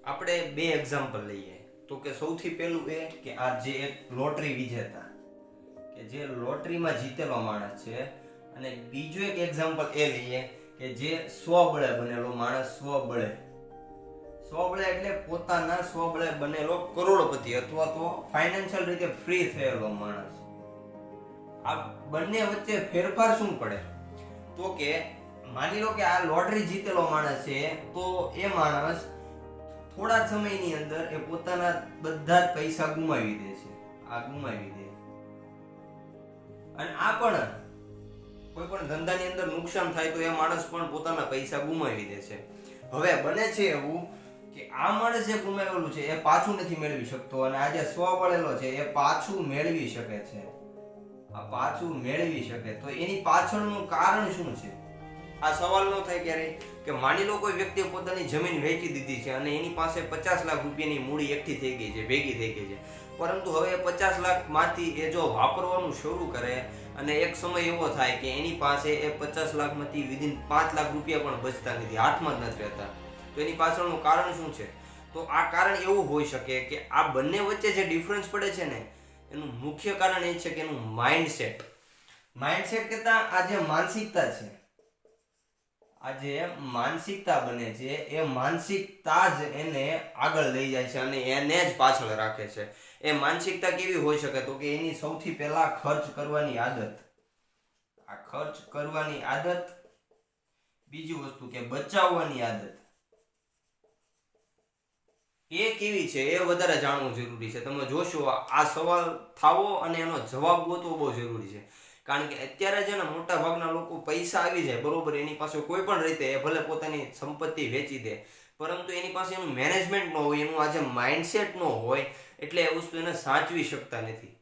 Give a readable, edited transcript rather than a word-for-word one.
આપણે બે એક્ઝામ્પલ લઈએ તો કે સૌથી પહેલું એ કે આ જે એક લોટરી વિજેતા કે જે લોટરીમાં જીતેલો માણસ છે, અને બીજું એક એક્ઝામ્પલ એ લઈએ કે જે સ્વબળે બનેલો માણસ, સ્વબળે એટલે પોતાના સ્વબળે બનેલો કરોડપતિ અથવા તો ફાઇનાન્શિયલ રીતે ફ્રી થયેલો માણસ. આ બંને વચ્ચે ફેરફાર શું પડે? તો કે માની લો કે આ લોટરી જીતેલો માણસ છે, તો એ માણસ થોડા સમયની અંદર એ પોતાના બધા જ પૈસા ગુમાવી દે છે. અને આ પણ કોઈ પણ ધંધાની અંદર નુકસાન થાય તો એ માણસ પણ પોતાના પૈસા ગુમાવી દે છે. હવે બને છે એવું કે આ માણસ જે ગુમાવેલું છે એ પાછું નથી મેળવી શકતો, અને આ જે સ્વબળેલો છે એ પાછું મેળવી શકે છે. તો એની પાછળનું કારણ શું છે? આ સવાલ ન થાય ક્યારે કે માની લો કોઈ વ્યક્તિએ પોતાની જમીન વેચી દીધી છે અને એની પાસે 50 લાખ રૂપિયાની મૂડી એકઠી થઈ ગઈ છે, ભેગી થઈ ગઈ છે, પરંતુ હવે 50 લાખ માંથી એ જો વાપરવાનું શરૂ કરે અને એક સમય એવો થાય કે એની પાસે એ 50 લાખમાંથી વિધિન 5 લાખ રૂપિયા પણ બચતા નથી, હાથમાં જ નથી રહેતા, તો એની પાછળનું કારણ શું છે? તો આ કારણ એવું હોઈ શકે કે આ બંને વચ્ચે જે ડિફરન્સ પડે છે ને, એનું મુખ્ય કારણ એ છે કે એનું માઇન્ડસેટ કરતા આ જે માનસિકતા છે, આ જે માનસિકતા બને છે એ માનસિકતા જ એને આગળ લઈ જાય છે અને એને જ પાછળ રાખે છે. એ માનસિકતા કેવી હોઈ શકે? તો કે એની સૌથી પહેલા ખર્ચ કરવાની આદત, બીજી વસ્તુ કે બચાવવાની આદત, એ કેવી છે એ વધારે જાણવું જરૂરી છે. તમે જોશો આ સવાલ થાવો અને એનો જવાબ ગોતવો બહુ જરૂરી છે, કારણ કે અત્યારે છે ને મોટા ભાગના લોકો પૈસા આવી જાય બરોબર, એની પાસે કોઈ પણ રીતે એ ભલે પોતાની સંપત્તિ વેચી દે, પરંતુ એની પાસે એનું મેનેજમેન્ટ ન હોય, એનું આજે માઇન્ડસેટ ન હોય, એટલે એ વસ્તુ એને સાચવી શકતા નથી.